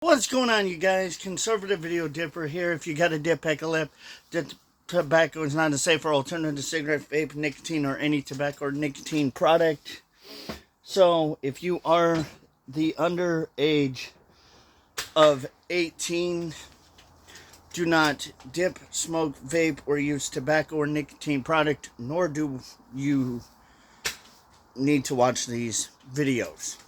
What's going on, you guys? Conservative Video Dipper here. If you got a dip, pack a lip. Tobacco is not a safer alternative to cigarette, vape, nicotine, or any tobacco or nicotine product. So, if you are the underage of 18, do not dip, smoke, vape, or use tobacco or nicotine product, nor do you need to watch these videos.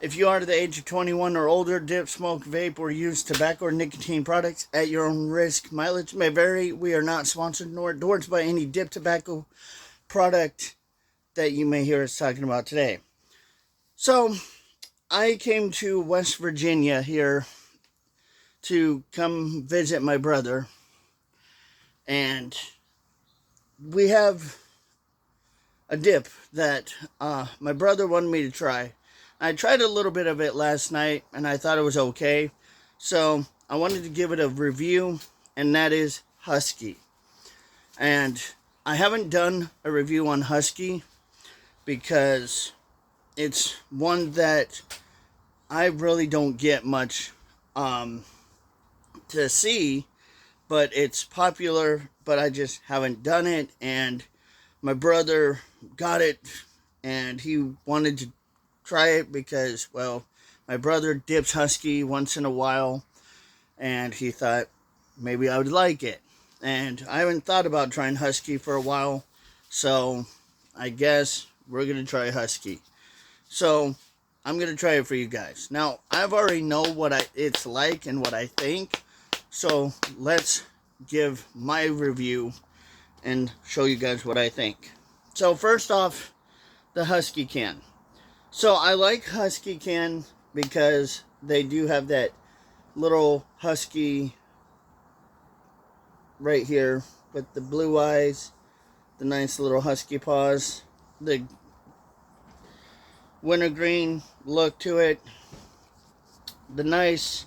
If you are the age of 21 or older, dip, smoke, vape, or use tobacco or nicotine products at your own risk. Mileage may vary. We are not sponsored nor endorsed by any dip tobacco product that you may hear us talking about today. So, I came to West Virginia here to come visit my brother. And we have a dip that my brother wanted me to try. I tried a little bit of it last night, and I thought it was okay. So, I wanted to give it a review, and that is Husky. And I haven't done a review on Husky because it's one that I really don't get much to see, but it's popular, but I just haven't done it. And my brother got it, and he wanted to try it because, well, my brother dips Husky once in a while, and he thought maybe I would like it. And I haven't thought about trying Husky for a while, so I guess we're going to try Husky. So, I'm going to try it for you guys. Now, I've already know what it's like and what I think, so let's give my review and show you guys what I think. So, first off, the Husky can. So, I like Husky can because they do have that little Husky right here with the blue eyes, the nice little Husky paws, the wintergreen look to it, the nice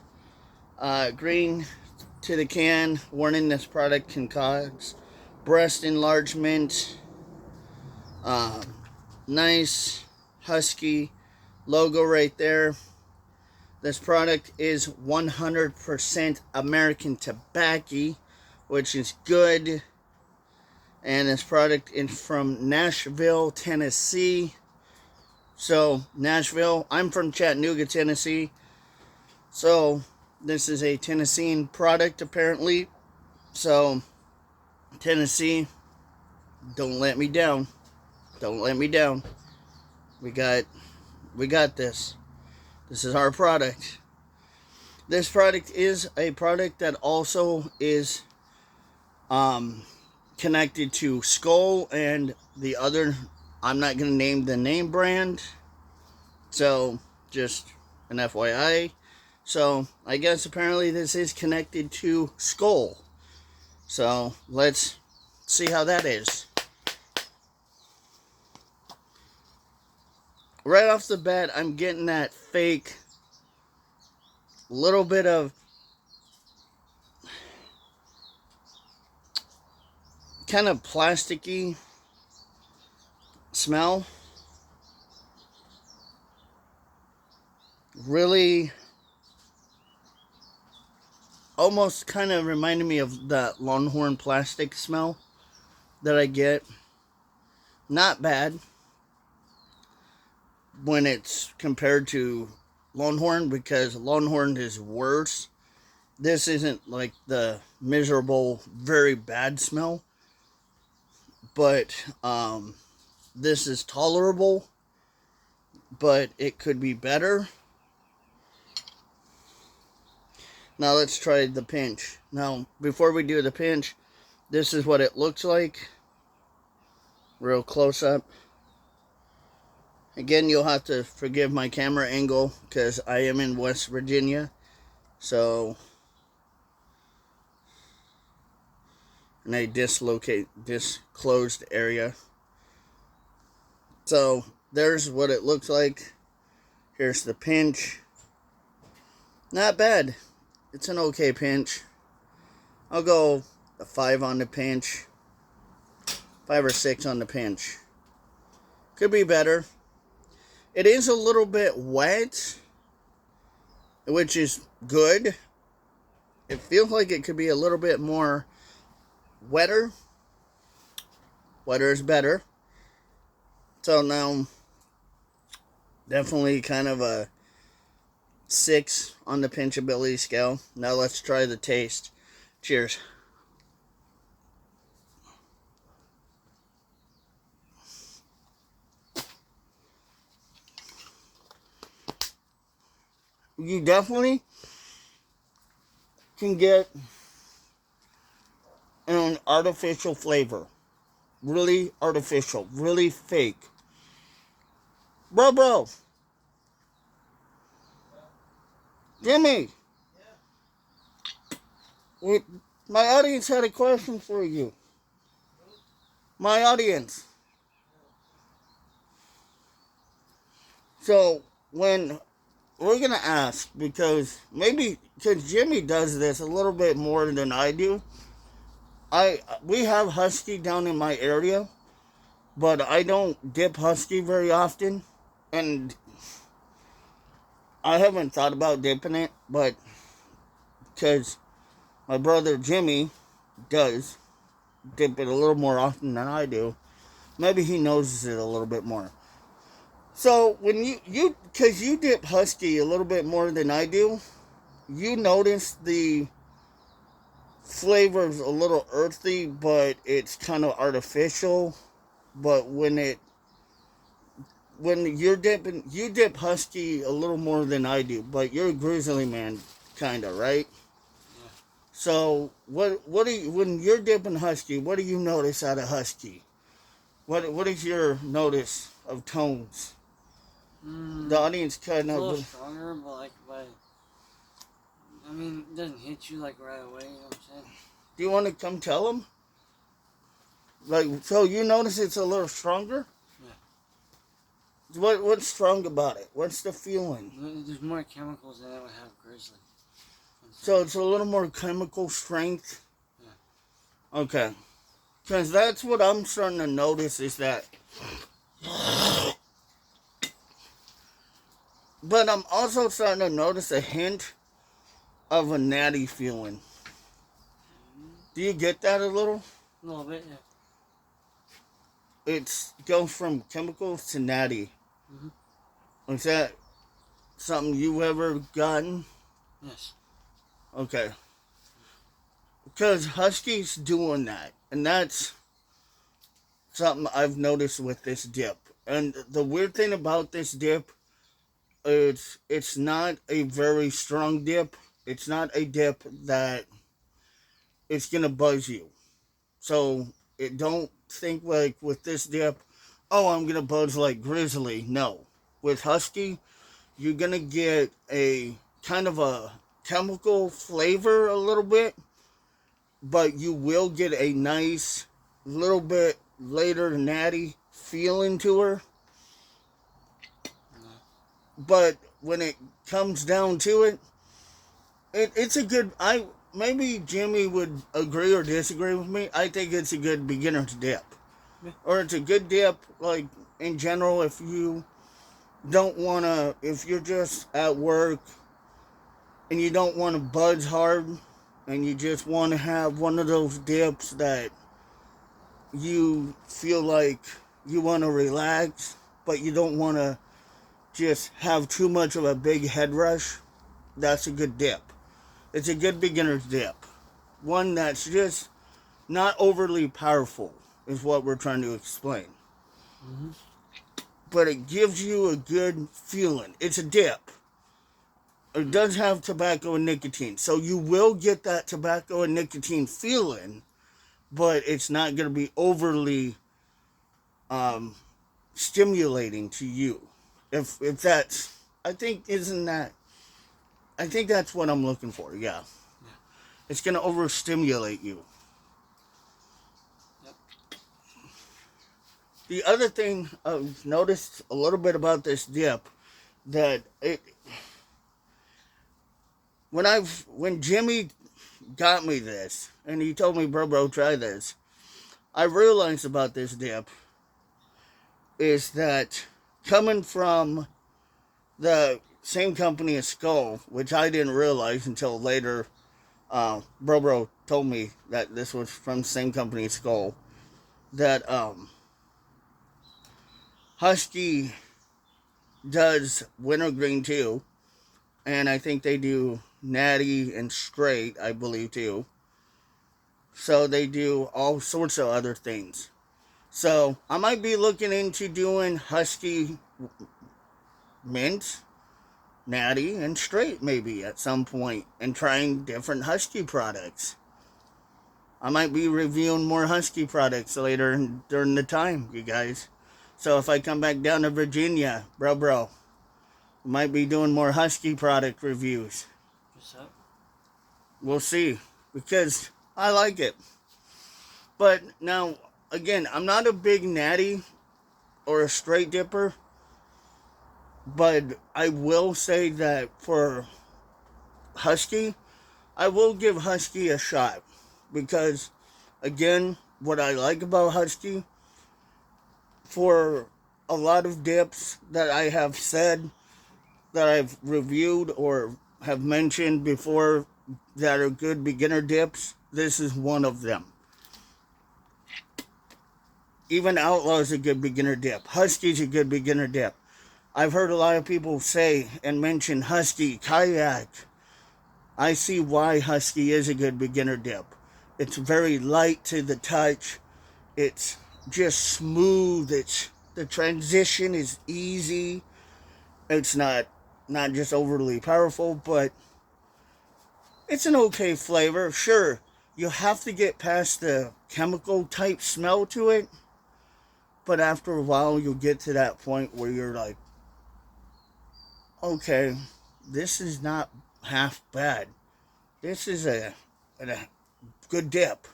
green to the can, warning this product can cause breast enlargement, nice Husky logo right there. This product is 100% American tobacco, which is good. And this product is from Nashville, Tennessee. So, Nashville, I'm from Chattanooga, Tennessee. So, this is a Tennessean product, apparently. So, Tennessee, don't let me down. Don't let me down. We got this. This is our product. This product is a product that also is connected to Skull and the other, I'm not going to name the name brand. So, just an FYI. So, I guess apparently this is connected to Skull. So, let's see how that is. Right off the bat, I'm getting that fake little bit of kind of plasticky smell. Really almost kind of reminded me of that Longhorn plastic smell that I get. Not bad when it's compared to Longhorn, because Longhorn is worse. This isn't like the miserable, very bad smell, but this is tolerable, but it could be better. Now let's try the pinch. Now, before we do the pinch, this is what it looks like. Real close up. Again, you'll have to forgive my camera angle because I am in West Virginia. So, in a disclosed area. So, there's what it looks like. Here's the pinch. Not bad. It's an okay pinch. I'll go a 5 on the pinch. 5 or 6 on the pinch. Could be better. It is a little bit wet. which is good. It feels like it could be a little bit more wetter. Wetter is better. So now, definitely kind of a 6 on the pinchability scale. Now let's try the taste. Cheers. You definitely can get an artificial flavor. Really artificial. Really fake. Bro. Jimmy. My audience had a question for you. My audience. So, when we're going to ask, because Jimmy does this a little bit more than I do. We have Husky down in my area, but I don't dip Husky very often, and I haven't thought about dipping it, but because my brother Jimmy does dip it a little more often than I do, maybe he knows it a little bit more. So when because you dip Husky a little bit more than I do, you notice the flavor's a little earthy, but it's kind of artificial. But when you're dipping, you dip Husky a little more than I do, but you're a grizzly man, kinda, right? Yeah. So what do you, when you're dipping Husky, what do you notice out of Husky? What is your notice of tones? The audience kind of a little stronger, but I mean, it doesn't hit you like right away. You know what I'm saying? Do you want to come tell them? Like, so you notice it's a little stronger? Yeah. What's strong about it? What's the feeling? There's more chemicals than I would have grizzly. So it's a little more chemical strength? Yeah. Okay. Because that's what I'm starting to notice is that. But I'm also starting to notice a hint of a natty feeling. Do you get that a little? A little bit, yeah. It goes from chemicals to natty. Mm-hmm. Is that something you've ever gotten? Yes. Okay. Because Husky's doing that. And that's something I've noticed with this dip. And the weird thing about this dip, it's not a very strong dip. It's not a dip that it's going to buzz you. So don't think like with this dip, oh, I'm going to buzz like grizzly. No. With Husky, you're going to get a kind of a chemical flavor a little bit, but you will get a nice little bit later natty feeling to her. But when it comes down to it, it's a good, maybe Jimmy would agree or disagree with me. I think it's a good beginner's dip. Yeah. Or it's a good dip, like, in general, if you don't want to, if you're just at work and you don't want to buzz hard and you just want to have one of those dips that you feel like you want to relax, but you don't want to just have too much of a big head rush, that's a good dip. It's a good beginner's dip. One that's just not overly powerful, is what we're trying to explain. Mm-hmm. But it gives you a good feeling. It's a dip. It does have tobacco and nicotine. So you will get that tobacco and nicotine feeling, but it's not going to be overly stimulating to you. If that's, I think that's what I'm looking for, yeah. It's going to overstimulate you. Yep. The other thing I've noticed a little bit about this dip, that when Jimmy got me this, and he told me, bro, try this, I realized about this dip is that coming from the same company as Skull, which I didn't realize until later. Bro told me that this was from the same company as Skull. That Husky does wintergreen too, and I think they do natty and straight, I believe too. So they do all sorts of other things. So I might be looking into doing Husky mint, natty, and straight maybe at some point, and trying different Husky products. I might be reviewing more Husky products later during the time, you guys. So if I come back down to Virginia, bro, might be doing more Husky product reviews. What's up? We'll see, because I like it. But now, again, I'm not a big natty or a straight dipper, but I will say that for Husky, I will give Husky a shot. Because, again, what I like about Husky, for a lot of dips that I have said, that I've reviewed or have mentioned before that are good beginner dips, this is one of them. Even Outlaw is a good beginner dip. Husky's a good beginner dip. I've heard a lot of people say and mention Husky, Kayak. I see why Husky is a good beginner dip. It's very light to the touch. It's just smooth. The transition is easy. It's not just overly powerful, but it's an okay flavor. Sure, you have to get past the chemical type smell to it, but after a while you'll get to that point where you're like, okay, this is not half bad. This is a good dip.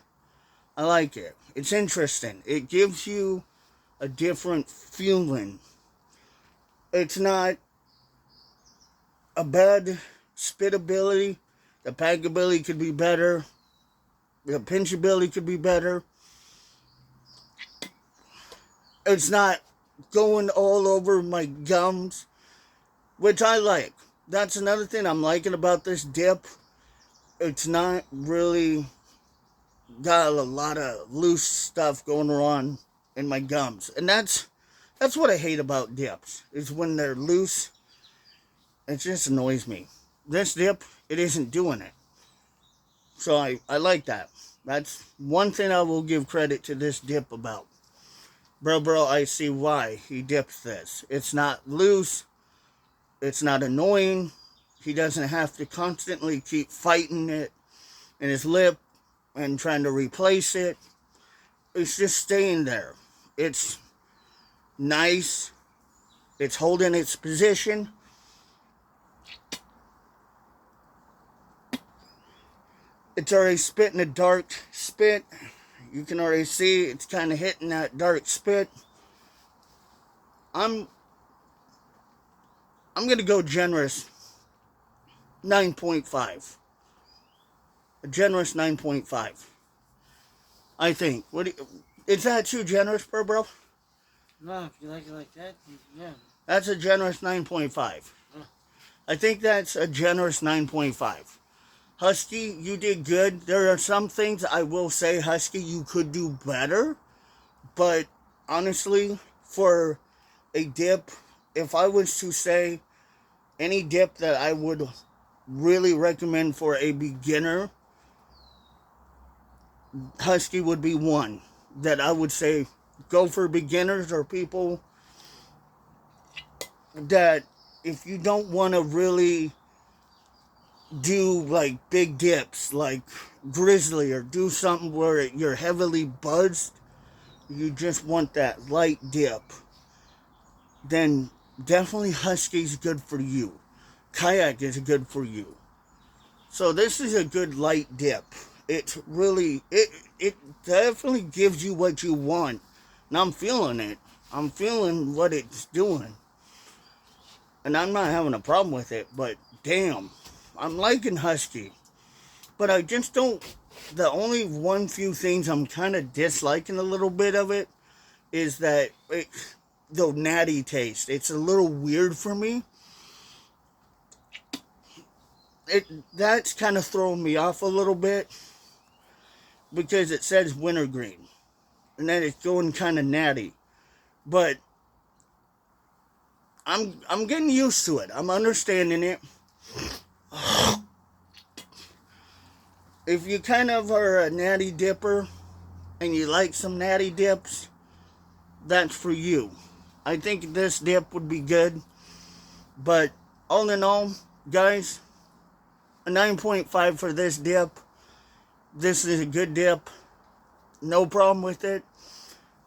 I like it. It's interesting. It gives you a different feeling. It's not a bad spit ability. The pack ability could be better. The pinch ability could be better. It's not going all over my gums, which I like. That's another thing I'm liking about this dip. It's not really got a lot of loose stuff going on in my gums. And that's what I hate about dips, is when they're loose. It just annoys me. This dip, it isn't doing it. So I like that. That's one thing I will give credit to this dip about. Bro, I see why he dips this. It's not loose. It's not annoying. He doesn't have to constantly keep fighting it in his lip and trying to replace it. It's just staying there. It's nice. It's holding its position. It's already spitting a dark spit. You can already see it's kind of hitting that dark spit. I'm going to go generous 9.5. A generous 9.5. I think. Is that too generous, bro? No, if you like it like that, yeah. That's a generous 9.5. I think that's a generous 9.5. Husky, you did good. There are some things I will say, Husky, you could do better. But honestly, for a dip, if I was to say any dip that I would really recommend for a beginner, Husky would be one that I would say go for beginners or people that if you don't want to really do like big dips like Grizzly or do something where you're heavily buzzed, you just want that light dip, then definitely Husky's good for you. Kayak is good for you. So this is a good light dip. It really, it definitely gives you what you want. And I'm feeling it. I'm feeling what it's doing. And I'm not having a problem with it, but damn, I'm liking Husky. But I just don't, the only few things I'm kind of disliking a little bit of it is that the natty taste. It's a little weird for me. that's kind of throwing me off a little bit because it says wintergreen and then it's going kind of natty. But I'm getting used to it. I'm understanding it. If you kind of are a natty dipper and you like some natty dips, that's for you. I think this dip would be good. But all in all, guys, a 9.5 for this dip. This is a good dip. No problem with it.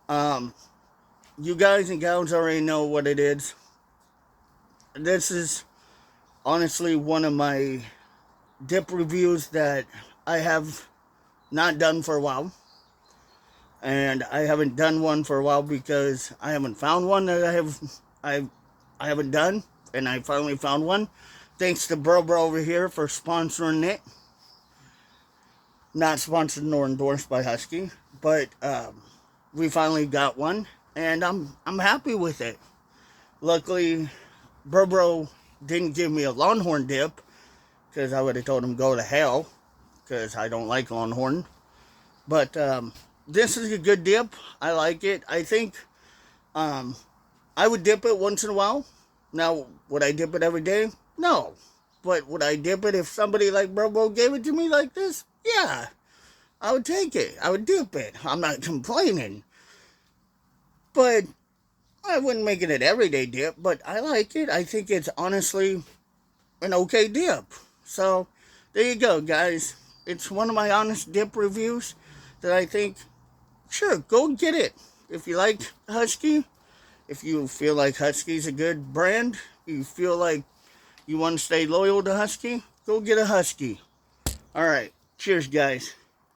You guys and gals already know what it is. This is honestly one of my dip reviews that I have not done for a while. And I haven't done one for a while because I haven't found one that I haven't done. And I finally found one. Thanks to Bro over here for sponsoring it. Not sponsored nor endorsed by Husky. But we finally got one. And I'm happy with it. Luckily, Bro didn't give me a Longhorn dip. Because I would have told him go to hell. Because I don't like Longhorn. But this is a good dip. I like it. I think I would dip it once in a while. Now, would I dip it every day? No. But would I dip it if somebody like Bro gave it to me like this? Yeah. I would take it. I would dip it. I'm not complaining. But I wouldn't make it an everyday dip. But I like it. I think it's honestly an okay dip. So, there you go, guys. It's one of my honest dip reviews that I think, sure, go get it. If you like Husky, if you feel like Husky's a good brand, you feel like you want to stay loyal to Husky, go get a Husky. All right. Cheers, guys.